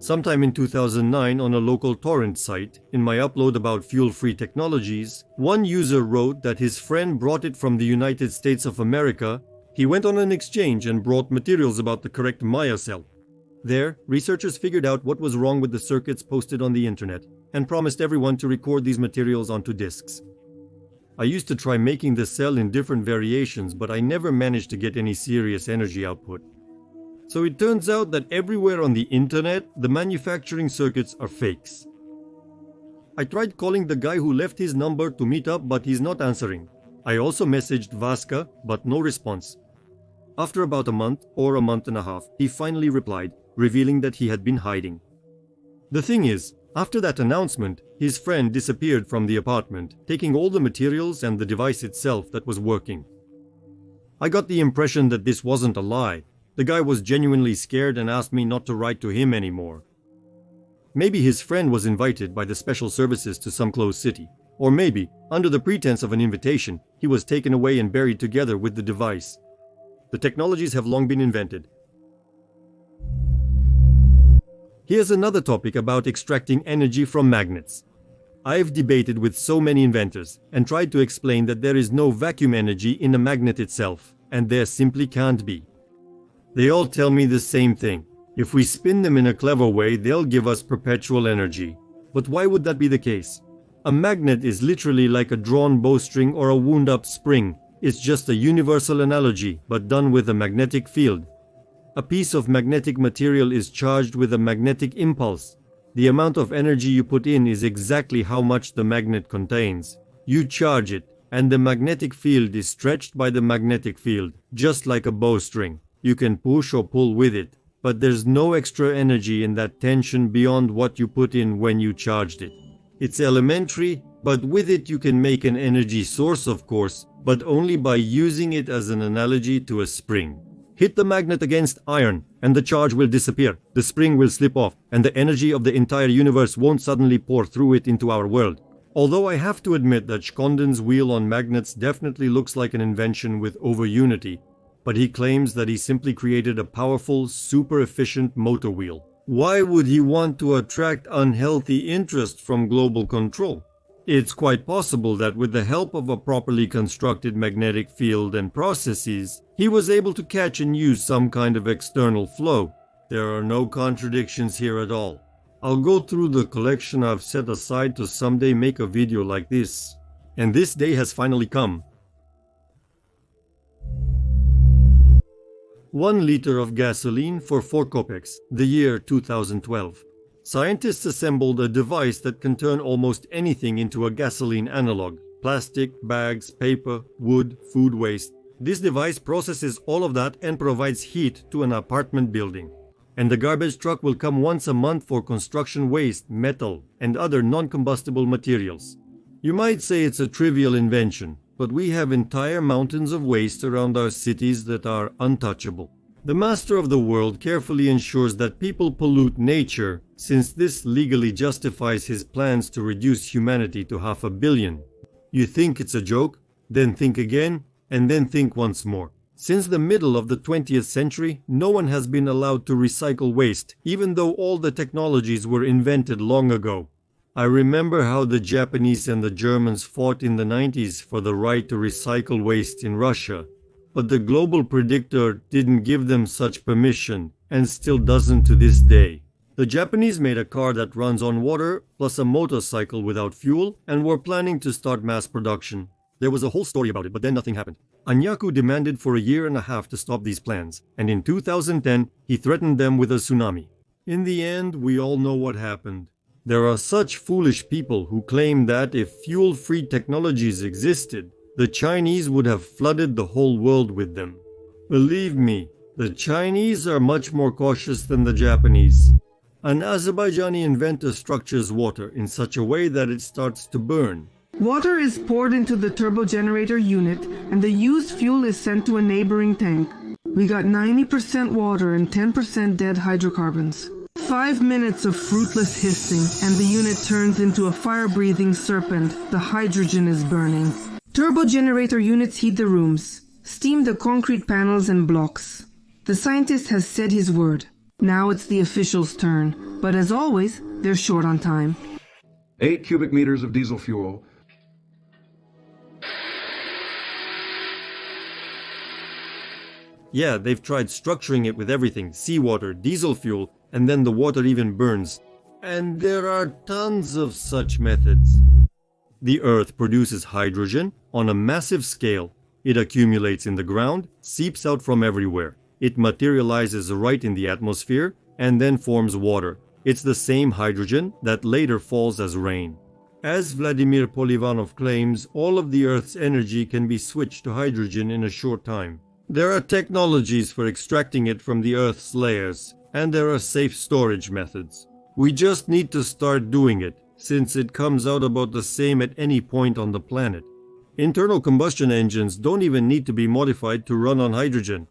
Sometime in 2009 on a local torrent site, in my upload about fuel-free technologies, one user wrote that his friend brought it from the United States of America. He went on an exchange and brought materials about the correct Meyer cell. There, researchers figured out what was wrong with the circuits posted on the internet and promised everyone to record these materials onto discs. I used to try making the cell in different variations, but I never managed to get any serious energy output. So it turns out that everywhere on the internet, the manufacturing circuits are fakes. I tried calling the guy who left his number to meet up, but he's not answering. I also messaged Vaska, but no response. After about a month or a month and a half, he finally replied, revealing that he had been hiding. The thing is, after that announcement, his friend disappeared from the apartment, taking all the materials and the device itself that was working. I got the impression that this wasn't a lie. The guy was genuinely scared and asked me not to write to him anymore. Maybe his friend was invited by the special services to some closed city. Or maybe, under the pretense of an invitation, he was taken away and buried together with the device. The technologies have long been invented. Here's another topic about extracting energy from magnets. I've debated with so many inventors and tried to explain that there is no vacuum energy in a magnet itself, and there simply can't be. They all tell me the same thing. If we spin them in a clever way, they'll give us perpetual energy. But why would that be the case? A magnet is literally like a drawn bowstring or a wound-up spring. It's just a universal analogy, but done with a magnetic field. A piece of magnetic material is charged with a magnetic impulse. The amount of energy you put in is exactly how much the magnet contains. You charge it, and the magnetic field is stretched by the magnetic field, just like a bowstring. You can push or pull with it, but there's no extra energy in that tension beyond what you put in when you charged it. It's elementary, but with it you can make an energy source, of course, but only by using it as an analogy to a spring. Hit the magnet against iron, and the charge will disappear, the spring will slip off, and the energy of the entire universe won't suddenly pour through it into our world. Although I have to admit that Shkonden's wheel on magnets definitely looks like an invention with over-unity, but he claims that he simply created a powerful, super-efficient motor wheel. Why would he want to attract unhealthy interest from global control? It's quite possible that with the help of a properly constructed magnetic field and processes, he was able to catch and use some kind of external flow. There are no contradictions here at all. I'll go through the collection I've set aside to someday make a video like this. And this day has finally come. 1 liter of gasoline for 4 kopecks, the year 2012. Scientists assembled a device that can turn almost anything into a gasoline analog. Plastic, bags, paper, wood, food waste. This device processes all of that and provides heat to an apartment building. And the garbage truck will come once a month for construction waste, metal, and other non-combustible materials. You might say it's a trivial invention, but we have entire mountains of waste around our cities that are untouchable. The master of the world carefully ensures that people pollute nature, since this legally justifies his plans to reduce humanity to 500 million. You think it's a joke? Then think again, and then think once more. Since the middle of the 20th century, no one has been allowed to recycle waste, even though all the technologies were invented long ago. I remember how the Japanese and the Germans fought in the 90s for the right to recycle waste in Russia. But the global predictor didn't give them such permission, and still doesn't to this day. The Japanese made a car that runs on water, plus a motorcycle without fuel, and were planning to start mass production. There was a whole story about it, but then nothing happened. Anyaku demanded for a year and a half to stop these plans, and in 2010, he threatened them with a tsunami. In the end, we all know what happened. There are such foolish people who claim that if fuel-free technologies existed, the Chinese would have flooded the whole world with them. Believe me, the Chinese are much more cautious than the Japanese. An Azerbaijani inventor structures water in such a way that it starts to burn. Water is poured into the turbo generator unit, and the used fuel is sent to a neighboring tank. We got 90% water and 10% dead hydrocarbons. 5 minutes of fruitless hissing, and the unit turns into a fire-breathing serpent. The hydrogen is burning. Turbo generator units heat the rooms, steam the concrete panels and blocks. The scientist has said his word. Now it's the officials' turn, but as always, they're short on time. 8 cubic meters of diesel fuel. Yeah, they've tried structuring it with everything, seawater, diesel fuel, and then the water even burns. And there are tons of such methods. The Earth produces hydrogen on a massive scale. It accumulates in the ground, seeps out from everywhere. It materializes right in the atmosphere, and then forms water. It's the same hydrogen that later falls as rain. As Vladimir Polivanov claims, all of the Earth's energy can be switched to hydrogen in a short time. There are technologies for extracting it from the Earth's layers, and there are safe storage methods. We just need to start doing it, since it comes out about the same at any point on the planet. Internal combustion engines don't even need to be modified to run on hydrogen.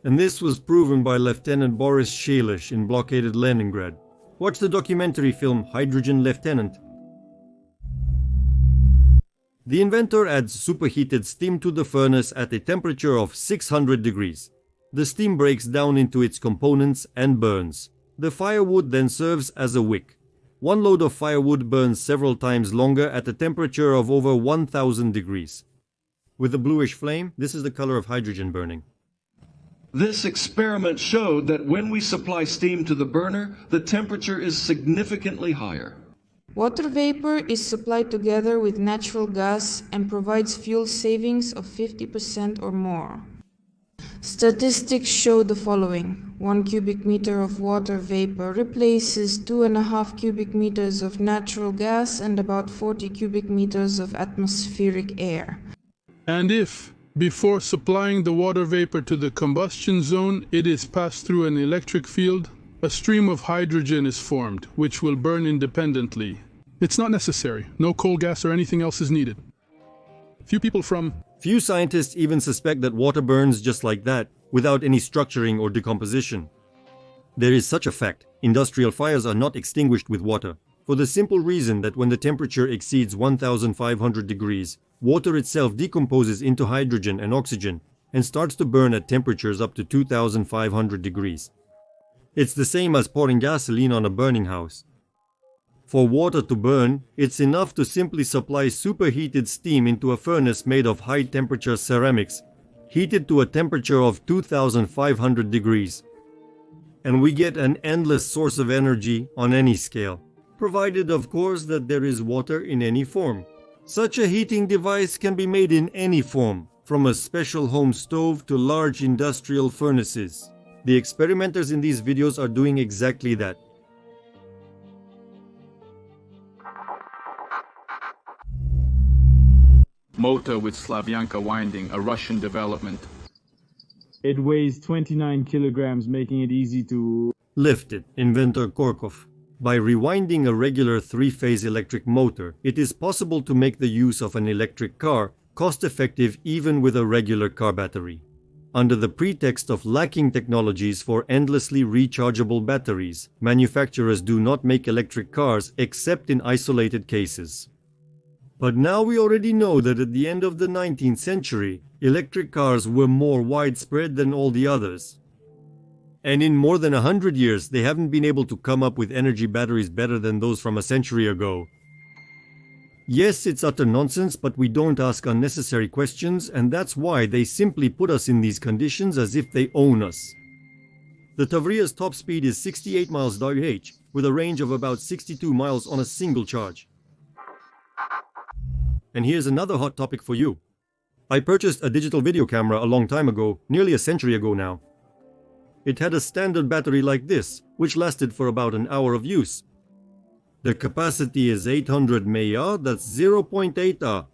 And this was proven by Lieutenant Boris Shelish in blockaded Leningrad. Watch the documentary film Hydrogen Lieutenant. The inventor adds superheated steam to the furnace at a temperature of 600 degrees. The steam breaks down into its components and burns. The firewood then serves as a wick. One load of firewood burns several times longer at a temperature of over 1000 degrees. With a bluish flame, this is the color of hydrogen burning. This experiment showed that when we supply steam to the burner, the temperature is significantly higher. Water vapor is supplied together with natural gas and provides fuel savings of 50% or more. Statistics show the following. 1 cubic meter of water vapor replaces 2.5 cubic meters of natural gas and about 40 cubic meters of atmospheric air. And if, before supplying the water vapor to the combustion zone, it is passed through an electric field, a stream of hydrogen is formed, which will burn independently. It's not necessary. No coal gas or anything else is needed. Few scientists even suspect that water burns just like that, without any structuring or decomposition. There is such a fact. Industrial fires are not extinguished with water, for the simple reason that when the temperature exceeds 1500 degrees, water itself decomposes into hydrogen and oxygen and starts to burn at temperatures up to 2500 degrees. It's the same as pouring gasoline on a burning house. For water to burn, it's enough to simply supply superheated steam into a furnace made of high-temperature ceramics, heated to a temperature of 2500 degrees. And we get an endless source of energy on any scale, provided of course that there is water in any form. Such a heating device can be made in any form, from a special home stove to large industrial furnaces. The experimenters in these videos are doing exactly that. Motor with Slavyanka winding, a Russian development. It weighs 29 kilograms, making it easy to lift it, inventor Korkov. By rewinding a regular three-phase electric motor, it is possible to make the use of an electric car cost-effective even with a regular car battery. Under the pretext of lacking technologies for endlessly rechargeable batteries, manufacturers do not make electric cars except in isolated cases. But now we already know that at the end of the 19th century, electric cars were more widespread than all the others. And in more than 100 years, they haven't been able to come up with energy batteries better than those from a century ago. Yes, it's utter nonsense, but we don't ask unnecessary questions, and that's why they simply put us in these conditions as if they own us. The Tavria's top speed is 68 miles /h, with a range of about 62 miles on a single charge. And here's another hot topic for you. I purchased a digital video camera a long time ago, nearly a century ago now. It had a standard battery like this, which lasted for about an hour of use. The capacity is 800 Meyer, that's 0.8 Ah.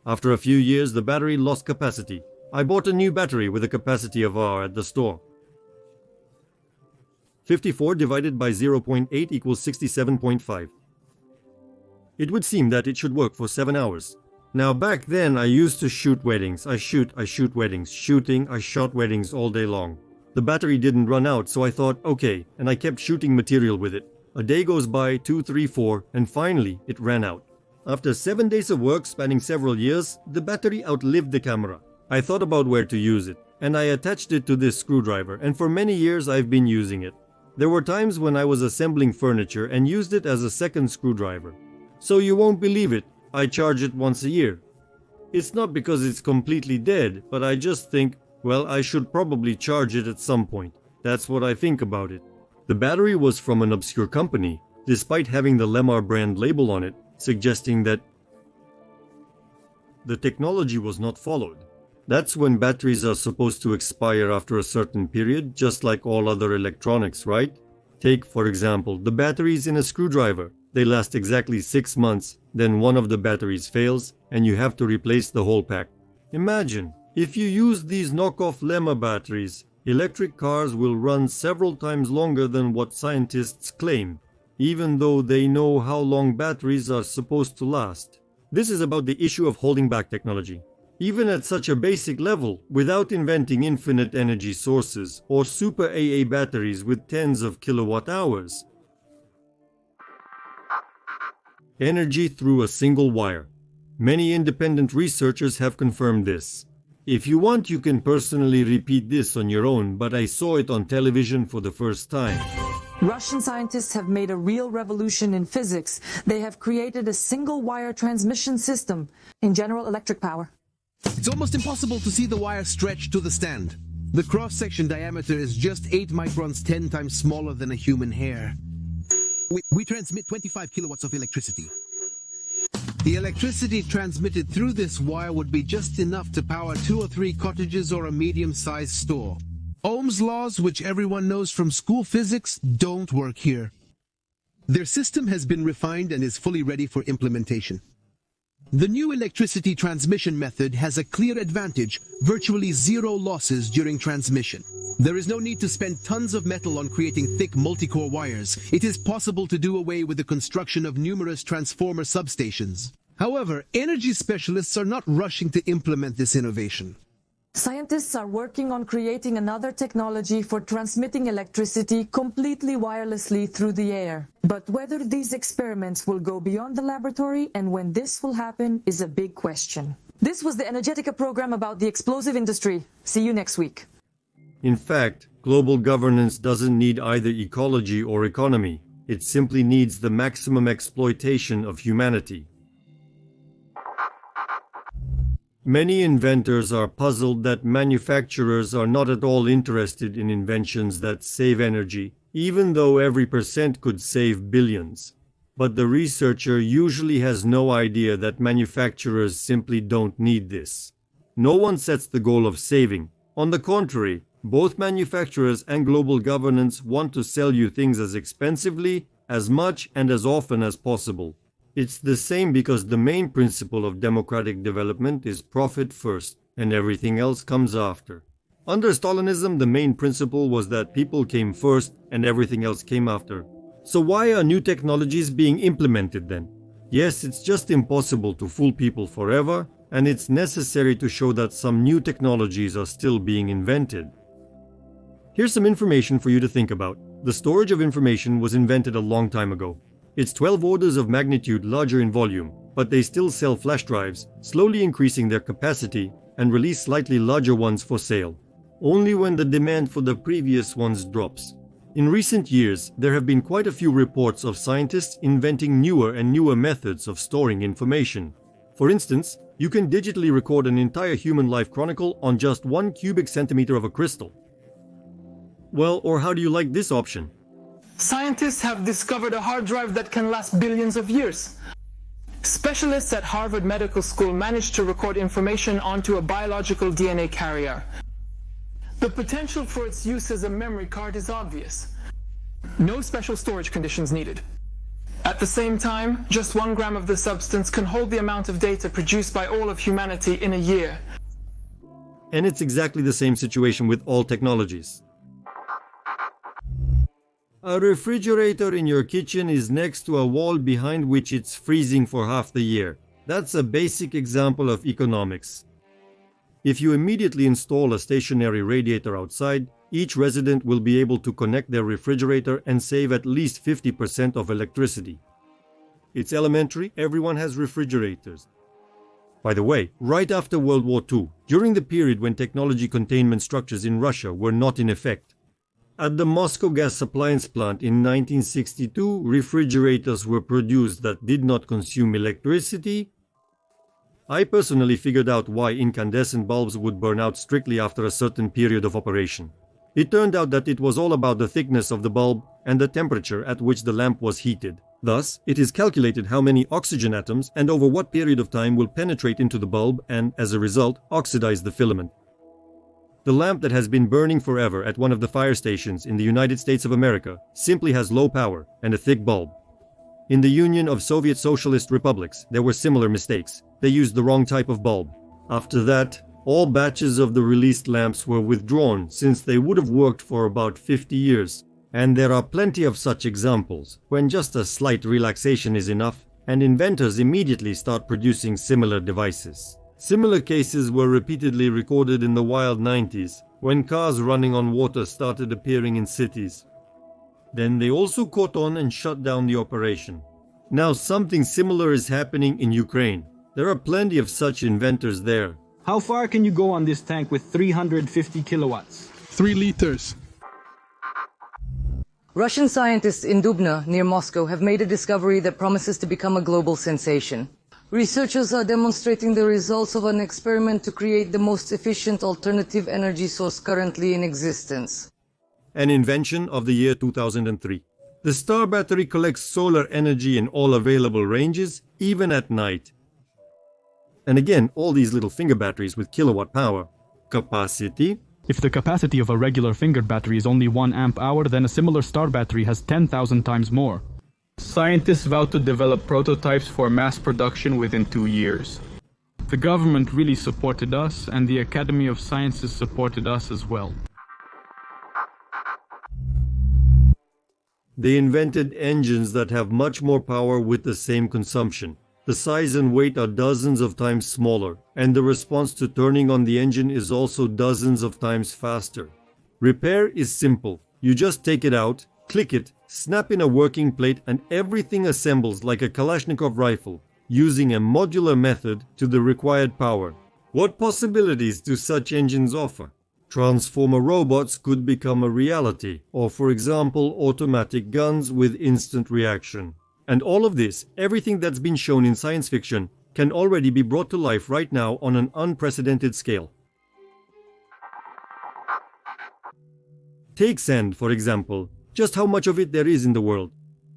After a few years, the battery lost capacity. I bought a new battery with a capacity of Ah at the store. 54 divided by 0.8 equals 67.5. It would seem that it should work for 7 hours. Now back then I used to shoot weddings. I shoot weddings. I shot weddings all day long. The battery didn't run out, so I thought, okay, and I kept shooting material with it. A day goes by, 2, 3, 4, and finally it ran out. After 7 days of work spanning several years, the battery outlived the camera. I thought about where to use it. and I attached it to this screwdriver, and for many years I've been using it. There were times when I was assembling furniture and used it as a second screwdriver. So you won't believe it, I charge it once a year. It's not because it's completely dead, but I just think, well, I should probably charge it at some point. That's what I think about it. The battery was from an obscure company, despite having the Lemar brand label on it, suggesting that the technology was not followed. That's when batteries are supposed to expire after a certain period, just like all other electronics, right? Take, for example, the batteries in a screwdriver. They last exactly 6 months, then one of the batteries fails, and you have to replace the whole pack. Imagine, if you use these knockoff Lemma batteries, electric cars will run several times longer than what scientists claim, even though they know how long batteries are supposed to last. This is about the issue of holding back technology. Even at such a basic level, without inventing infinite energy sources or super AA batteries with tens of kilowatt hours. Energy through a single wire. Many independent researchers have confirmed this. If you want, you can personally repeat this on your own, but I saw it on television for the first time. Russian scientists have made a real revolution in physics. They have created a single-wire transmission system in General Electric power. It's almost impossible to see the wire stretched to the stand. The cross-section diameter is just 8 microns, 10 times smaller than a human hair. We transmit 25 kilowatts of electricity. The electricity transmitted through this wire would be just enough to power 2 or 3 cottages or a medium-sized store. Ohm's laws, which everyone knows from school physics, don't work here. Their system has been refined and is fully ready for implementation. The new electricity transmission method has a clear advantage: virtually zero losses during transmission. There is no need to spend tons of metal on creating thick multi-core wires. It is possible to do away with the construction of numerous transformer substations. However, energy specialists are not rushing to implement this innovation. Scientists are working on creating another technology for transmitting electricity completely wirelessly through the air. But whether these experiments will go beyond the laboratory and when this will happen is a big question. This was the Energetica program about the explosive industry. See you next week. In fact, global governance doesn't need either ecology or economy. It simply needs the maximum exploitation of humanity. Many inventors are puzzled that manufacturers are not at all interested in inventions that save energy, even though every percent could save billions. But the researcher usually has no idea that manufacturers simply don't need this. No one sets the goal of saving. On the contrary, both manufacturers and global governance want to sell you things as expensively, as much, and as often as possible. It's the same because the main principle of democratic development is profit first, and everything else comes after. Under Stalinism, the main principle was that people came first and everything else came after. So why are new technologies being implemented then? Yes, it's just impossible to fool people forever, and it's necessary to show that some new technologies are still being invented. Here's some information for you to think about. The storage of information was invented a long time ago. It's 12 orders of magnitude larger in volume, but they still sell flash drives, slowly increasing their capacity, and release slightly larger ones for sale, only when the demand for the previous ones drops. In recent years, there have been quite a few reports of scientists inventing newer and newer methods of storing information. For instance, you can digitally record an entire human life chronicle on just 1 cubic centimeter of a crystal. Well, or how do you like this option? Scientists have discovered a hard drive that can last billions of years. Specialists at Harvard Medical School managed to record information onto a biological DNA carrier. The potential for its use as a memory card is obvious. No special storage conditions needed. At the same time, just 1 gram of the substance can hold the amount of data produced by all of humanity in a year. And it's exactly the same situation with all technologies. A refrigerator in your kitchen is next to a wall behind which it's freezing for half the year. That's a basic example of economics. If you immediately install a stationary radiator outside, each resident will be able to connect their refrigerator and save at least 50% of electricity. It's elementary, everyone has refrigerators. By the way, right after World War II, during the period when technology containment structures in Russia were not in effect. At the Moscow gas appliance plant in 1962, refrigerators were produced that did not consume electricity. I personally figured out why incandescent bulbs would burn out strictly after a certain period of operation. It turned out that it was all about the thickness of the bulb and the temperature at which the lamp was heated. Thus, it is calculated how many oxygen atoms and over what period of time will penetrate into the bulb and, as a result, oxidize the filament. The lamp that has been burning forever at one of the fire stations in the United States of America simply has low power and a thick bulb. In the Union of Soviet Socialist Republics, there were similar mistakes. They used the wrong type of bulb. After that, all batches of the released lamps were withdrawn since they would have worked for about 50 years. And there are plenty of such examples, when just a slight relaxation is enough, and inventors immediately start producing similar devices. Similar cases were repeatedly recorded in the wild 90s, when cars running on water started appearing in cities. Then they also caught on and shut down the operation. Now something similar is happening in Ukraine. There are plenty of such inventors there. How far can you go on this tank with 350 kilowatts? 3 liters. Russian scientists in Dubna, near Moscow, have made a discovery that promises to become a global sensation. Researchers are demonstrating the results of an experiment to create the most efficient alternative energy source currently in existence. An invention of the year 2003. The star battery collects solar energy in all available ranges, even at night. And again, all these little finger batteries with kilowatt power. Capacity. If the capacity of a regular fingered battery is only 1 amp hour, then a similar star battery has 10,000 times more. Scientists vow to develop prototypes for mass production within 2 years. The government really supported us, and the Academy of Sciences supported us as well. They invented engines that have much more power with the same consumption. The size and weight are dozens of times smaller, and the response to turning on the engine is also dozens of times faster. Repair is simple. You just take it out, click it, snap in a working plate, and everything assembles like a Kalashnikov rifle, using a modular method to the required power. What possibilities do such engines offer? Transformer robots could become a reality, or for example, automatic guns with instant reaction. And all of this, everything that's been shown in science fiction, can already be brought to life right now on an unprecedented scale. Take sand, for example. Just how much of it there is in the world.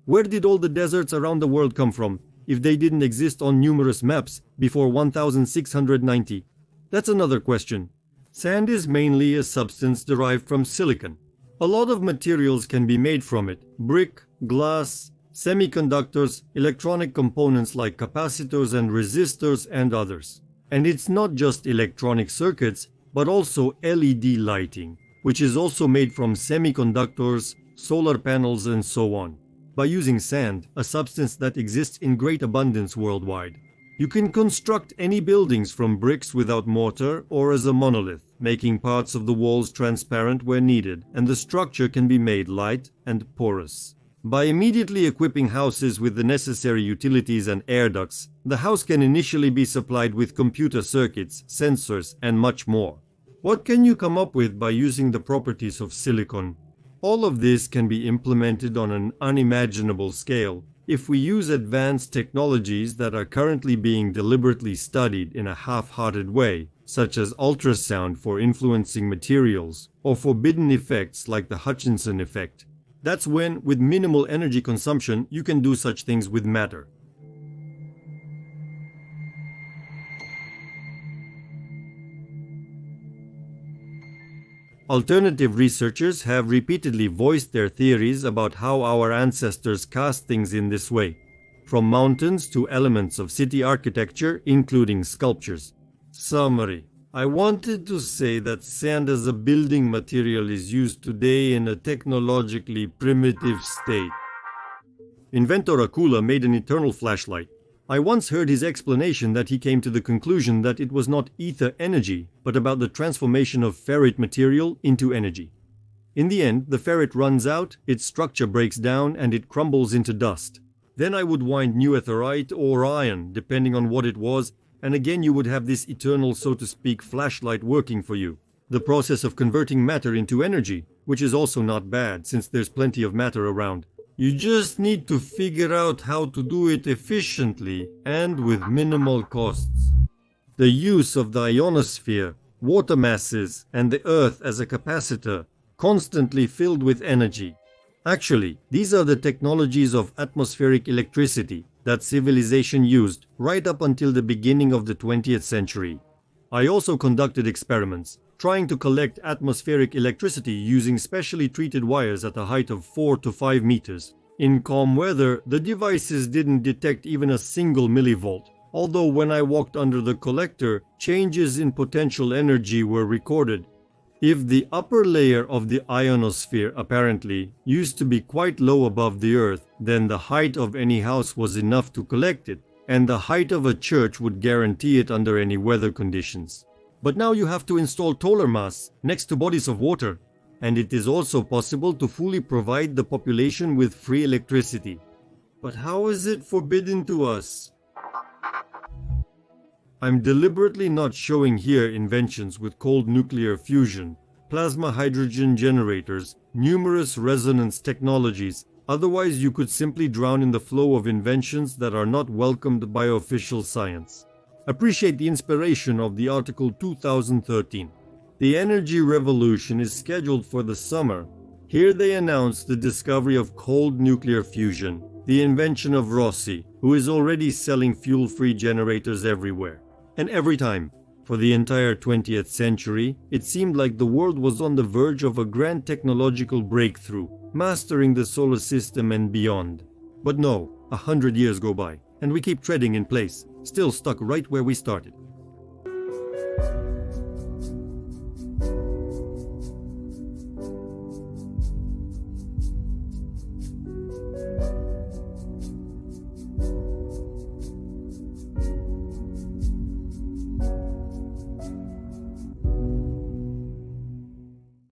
Where did all the deserts around the world come from, if they didn't exist on numerous maps before 1690? That's another question. Sand is mainly a substance derived from silicon. A lot of materials can be made from it. Brick, glass, semiconductors, electronic components like capacitors and resistors, and others. And it's not just electronic circuits, but also LED lighting, which is also made from semiconductors, solar panels, and so on. By using sand, a substance that exists in great abundance worldwide, you can construct any buildings from bricks without mortar or as a monolith, making parts of the walls transparent where needed, and the structure can be made light and porous. By immediately equipping houses with the necessary utilities and air ducts, the house can initially be supplied with computer circuits, sensors, and much more. What can you come up with by using the properties of silicon? All of this can be implemented on an unimaginable scale if we use advanced technologies that are currently being deliberately studied in a half-hearted way, such as ultrasound for influencing materials, or forbidden effects like the Hutchinson effect. That's when, with minimal energy consumption, you can do such things with matter. Alternative researchers have repeatedly voiced their theories about how our ancestors cast things in this way, from mountains to elements of city architecture, including sculptures. Summary. I wanted to say that sand as a building material is used today in a technologically primitive state. Inventor Akula made an eternal flashlight. I once heard his explanation that he came to the conclusion that it was not ether energy, but about the transformation of ferrite material into energy. In the end, the ferrite runs out, its structure breaks down, and it crumbles into dust. Then I would wind neutherite or iron, depending on what it was, and again you would have this eternal, so to speak, flashlight working for you. The process of converting matter into energy, which is also not bad since there's plenty of matter around. You just need to figure out how to do it efficiently and with minimal costs. The use of the ionosphere, water masses, and the Earth as a capacitor, constantly filled with energy. Actually, these are the technologies of atmospheric electricity that civilization used right up until the beginning of the 20th century. I also conducted experiments, trying to collect atmospheric electricity using specially treated wires at a height of 4 to 5 meters. In calm weather, the devices didn't detect even a single millivolt, although when I walked under the collector, changes in potential energy were recorded. If the upper layer of the ionosphere apparently used to be quite low above the Earth, then the height of any house was enough to collect it, and the height of a church would guarantee it under any weather conditions. But now you have to install taller masts next to bodies of water, and it is also possible to fully provide the population with free electricity. But how is it forbidden to us? I'm deliberately not showing here inventions with cold nuclear fusion, plasma hydrogen generators, numerous resonance technologies. Otherwise you could simply drown in the flow of inventions that are not welcomed by official science. Appreciate the inspiration of the article 2013. The energy revolution is scheduled for the summer. Here they announce the discovery of cold nuclear fusion, the invention of Rossi, who is already selling fuel-free generators everywhere. And every time, for the entire 20th century, it seemed like the world was on the verge of a grand technological breakthrough, mastering the solar system and beyond. But no, 100 years go by, and we keep treading in place, still stuck right where we started.